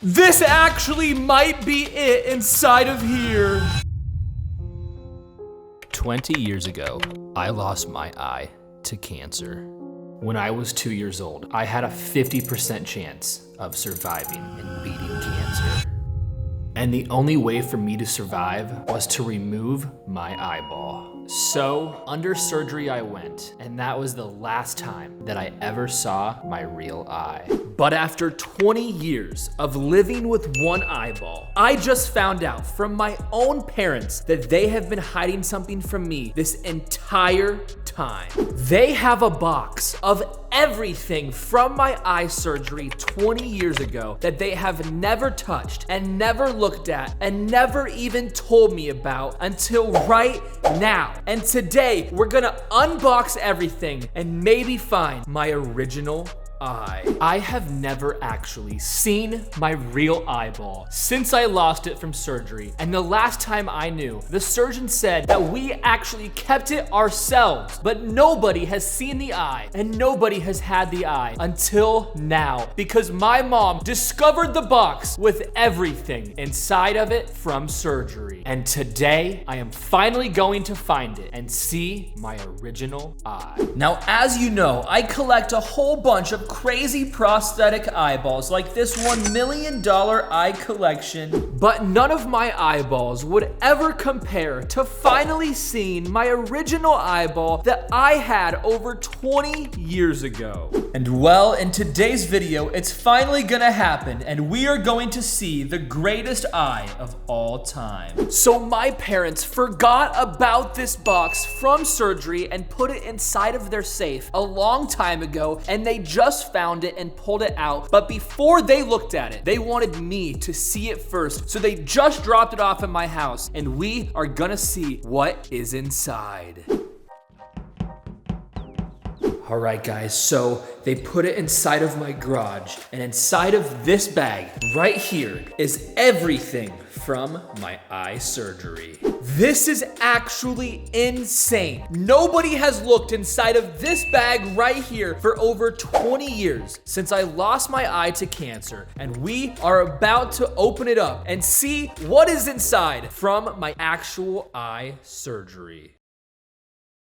This actually might be it inside of here. 20 years ago, I lost my eye to cancer. When I was 2 years old, I had a 50% chance of surviving and beating cancer. And the only way for me to survive was to remove my eyeball. So, under surgery I went, and that was the last time that I ever saw my real eye. But after 20 years of living with one eyeball, I just found out from my own parents that they have been hiding something from me this entire time. They have a box of everything from my eye surgery 20 years ago that they have never touched and never looked at and never even told me about until right now. And today we're gonna unbox everything and maybe find my original eye. I have never actually seen my real eyeball since I lost it from surgery. And the last time I knew, the surgeon said that we actually kept it ourselves, but nobody has seen the eye and nobody has had the eye until now because my mom discovered the box with everything inside of it from surgery. And today I am finally going to find it and see my original eye. Now, as you know, I collect a whole bunch of crazy prosthetic eyeballs like this $1 million eye collection, but none of my eyeballs would ever compare to finally seeing my original eyeball that I had over 20 years ago. And well, in today's video, it's finally gonna happen and we are going to see the greatest eye of all time. So my parents forgot about this box from surgery and put it inside of their safe a long time ago, and they just found it and pulled it out. But before they looked at it, they wanted me to see it first. So they just dropped it off in my house and we are gonna see what is inside. All right, guys, so they put it inside of my garage, and inside of this bag right here is everything from my eye surgery. This is actually insane. Nobody has looked inside of this bag right here for over 20 years since I lost my eye to cancer, and we are about to open it up and see what is inside from my actual eye surgery.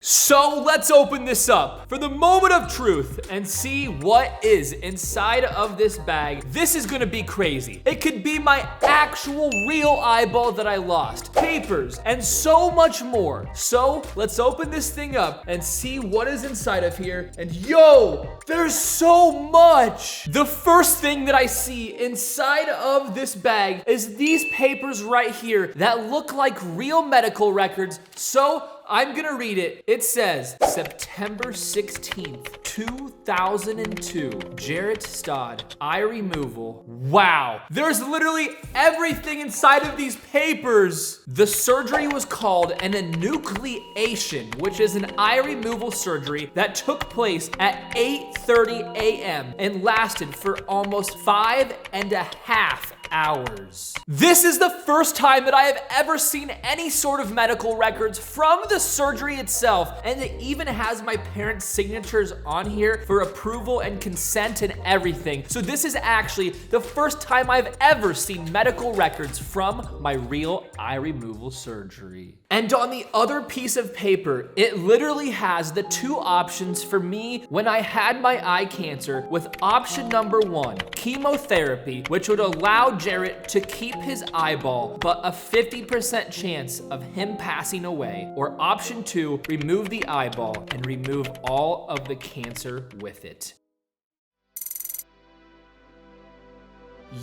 So let's open this up for the moment of truth and see what is inside of this bag. This is gonna be crazy. It could be my actual real eyeball that I lost, papers, and so much more. So let's open this thing up and see what is inside of here. And yo, there's so much. The first thing that I see inside of this bag is these papers right here that look like real medical records. So I'm gonna read it. It says, September 16th, 2002, Jarrett Stod, eye removal. Wow, there's literally everything inside of these papers. The surgery was called an enucleation, which is an eye removal surgery that took place at 8:30 a.m. and lasted for almost 5.5 hours. This is the first time that I have ever seen any sort of medical records from the surgery itself, and it even has my parents' signatures on here for approval and consent and everything. So this is actually the first time I've ever seen medical records from my real eye removal surgery. And on the other piece of paper, it literally has the two options for me when I had my eye cancer, with option number 1, chemotherapy, which would allow Jarrett to keep his eyeball, but a 50% chance of him passing away, or option 2, remove the eyeball and remove all of the cancer with it.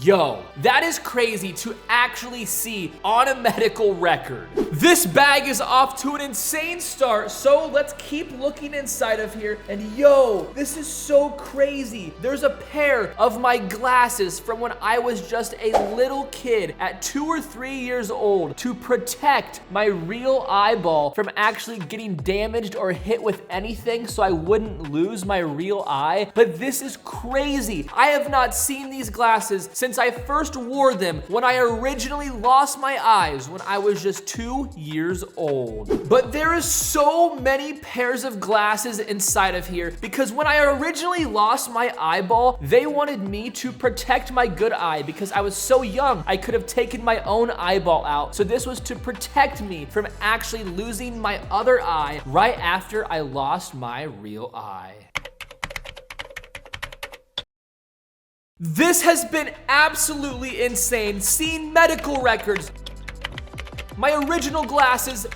Yo, that is crazy to actually see on a medical record. This bag is off to an insane start, so let's keep looking inside of here. And yo, this is so crazy. There's a pair of my glasses from when I was just a little kid at 2 or 3 years old to protect my real eyeball from actually getting damaged or hit with anything so I wouldn't lose my real eye. But this is crazy. I have not seen these glasses since I first wore them when I originally lost my eyes when I was just 2 years old. But there is so many pairs of glasses inside of here because when I originally lost my eyeball, they wanted me to protect my good eye because I was so young, I could have taken my own eyeball out. So this was to protect me from actually losing my other eye right after I lost my real eye. This has been absolutely insane, seeing medical records, my original glasses,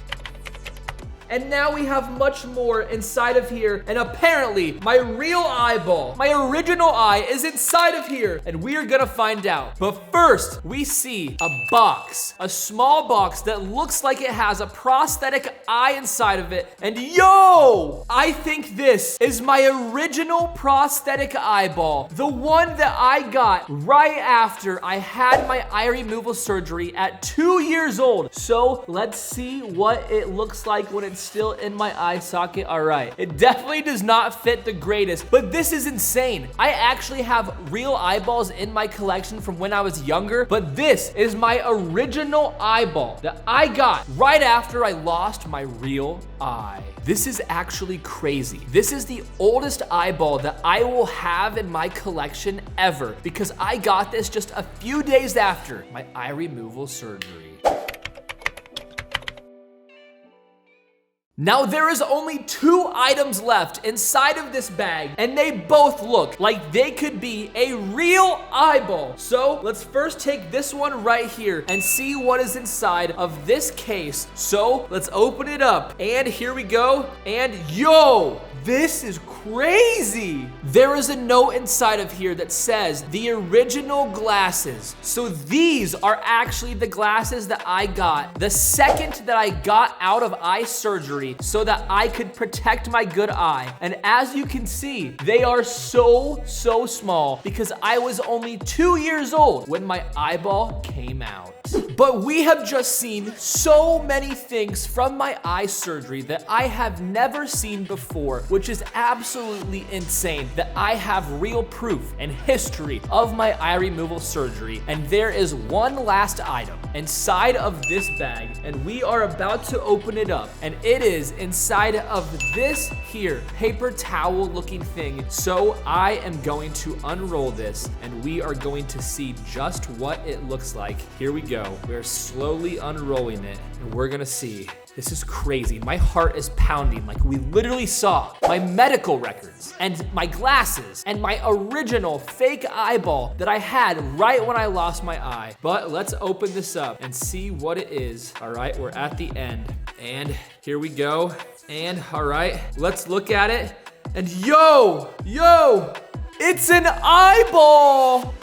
and now we have much more inside of here. And apparently, my real eyeball, my original eye, is inside of here. And we are gonna find out. But first, we see a box, a small box that looks like it has a prosthetic eye inside of it. And yo, I think this is my original prosthetic eyeball. The one that I got right after I had my eye removal surgery at 2 years old. So let's see what it looks like when it's still in my eye socket. All right, it definitely does not fit the greatest, but this is insane. I actually have real eyeballs in my collection from when I was younger, but this is my original eyeball that I got right after I lost my real eye. This is actually crazy. This is the oldest eyeball that I will have in my collection ever because I got this just a few days after my eye removal surgery. Now there is only 2 items left inside of this bag, and they both look like they could be a real eyeball. So let's first take this one right here and see what is inside of this case. So let's open it up, and here we go. And yo, this is crazy. There is a note inside of here that says the original glasses. So these are actually the glasses that I got the second that I got out of eye surgery so that I could protect my good eye. And as you can see, they are so small because I was only 2 years old when my eyeball came out. But we have just seen so many things from my eye surgery that I have never seen before, which is absolutely insane that I have real proof and history of my eye removal surgery. And there is one last item inside of this bag, and we are about to open it up, and it is inside of this here paper towel looking thing. So I am going to unroll this, and we are going to see just what it looks like. Here we go. We're slowly unrolling it, and we're gonna see. This is crazy. My heart is pounding like we literally saw my medical records and my glasses and my original fake eyeball that I had right when I lost my eye. But let's open this up and see what it is. All right, we're at the end, and here we go. And all right, let's look at it. And yo, it's an eyeball.